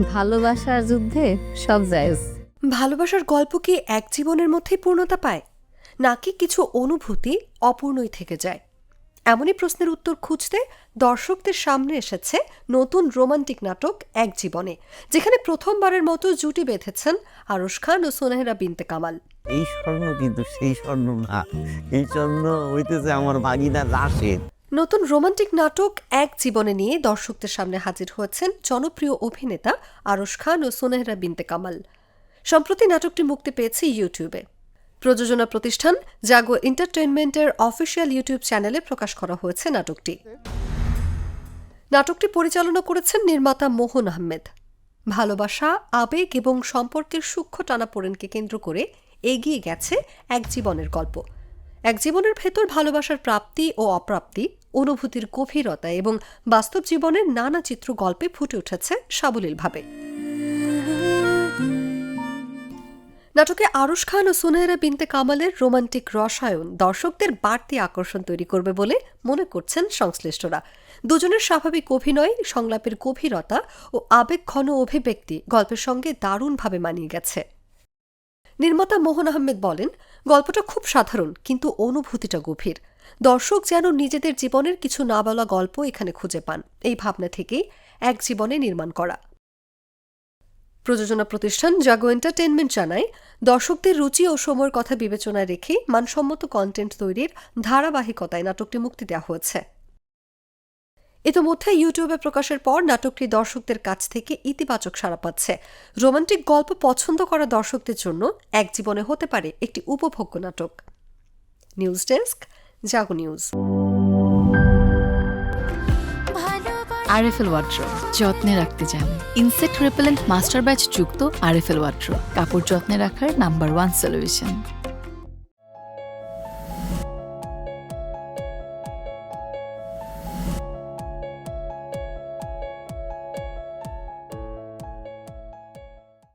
ভালোবাসার যুদ্ধে সব জায়েজ। ভালোবাসার গল্প কি এক জীবনের মধ্যেই পূর্ণতা পায়, নাকি কিছু অনুভূতি অপূর্ণই থেকে যায়? এমনই প্রশ্নের উত্তর খুঁজতে দর্শকদের সামনে এসেছে নতুন রোমান্টিক নাটক এক জীবনে, যেখানে প্রথমবারের মতো জুটি বেঁধেছেন আরশ খান ও সুনেহরা বিনতে কামাল। এই স্বর্ণ কিন্তু সেই স্বর্ণ না, এই স্বর্ণ হইতেছে আমার ভাগিনা রাশেদ। নতুন রোমান্টিক নাটক এক জীবনে নিয়ে দর্শকদের সামনে হাজির হয়েছেন জনপ্রিয় অভিনেতা আরশ খান ও সুনেহরা বিনতে কামাল। সম্প্রতি নাটকটি মুক্তি পেয়েছে ইউটিউবে। প্রযোজনা প্রতিষ্ঠান জাগো এন্টারটেইনমেন্টের অফিসিয়াল ইউটিউব চ্যানেলে প্রকাশ করা হয়েছে নাটকটি পরিচালনা করেছেন নির্মাতা মোহন আহমেদ। ভালোবাসা, আবেগ এবং সম্পর্কের সূক্ষ্ম টানাপোড়েনকে কেন্দ্র করে এগিয়ে গেছে এক জীবনের গল্প। এক জীবনের ভেতর ভালোবাসার প্রাপ্তি ও অপ্রাপ্তি, অনুভূতির গভীরতা এবং বাস্তব জীবনের নানা চিত্র গল্পে ফুটে উঠেছে সাবলীলভাবে। নাটকে আরশ খান ও সুনেহরা বিনতে কামালের রোমান্টিক রসায়ন দর্শকদের বাড়তি আকর্ষণ তৈরি করবে বলে মনে করছেন সংশ্লিষ্টরা। দুজনের স্বাভাবিক অভিনয়, সংলাপের গভীরতা ও আবেগঘন অভিব্যক্তি গল্পের সঙ্গে দারুণভাবে মানিয়ে গেছে। নির্মাতা মোহন আহমেদ বলেন, গল্পটা খুব সাধারণ কিন্তু অনুভূতিটা গভীর। দর্শক যেন নিজেদের জীবনের কিছু না বলা গল্প এখানে খুঁজে পান। এই ভাবনা থেকেই এক জীবনে নির্মাণ করা। প্রযোজনা প্রতিষ্ঠান জাগো এন্টারটেইনমেন্ট জানায়, দর্শকদের রুচি ও সময়ের কথা বিবেচনায় রেখে মানসম্মত কন্টেন্ট তৈরির ধারাবাহিকতায় নাটকটি মুক্তি দেওয়া হয়েছে। ইতোমধ্যে ইউটিউবে প্রকাশের পর নাটকটি দর্শকদের কাছ থেকে ইতিবাচক সাড়া পাচ্ছে। রোমান্টিক গল্প পছন্দ করা দর্শকদের জন্য এক জীবনে হতে পারে একটি উপভোগ্য নাটক। নিউজ ডেস্ক, জাগো নিউজ। আরএফএল ওয়ার্ড্রোব যত্নে রাখতে জানে। ইনসেক্ট রিপেলেন্ট মাস্টার ব্যাচ যুক্ত আরএফএল ওয়ার্ড্রোব কাপড় যত্নে রাখার নাম্বার 1 সলিউশন।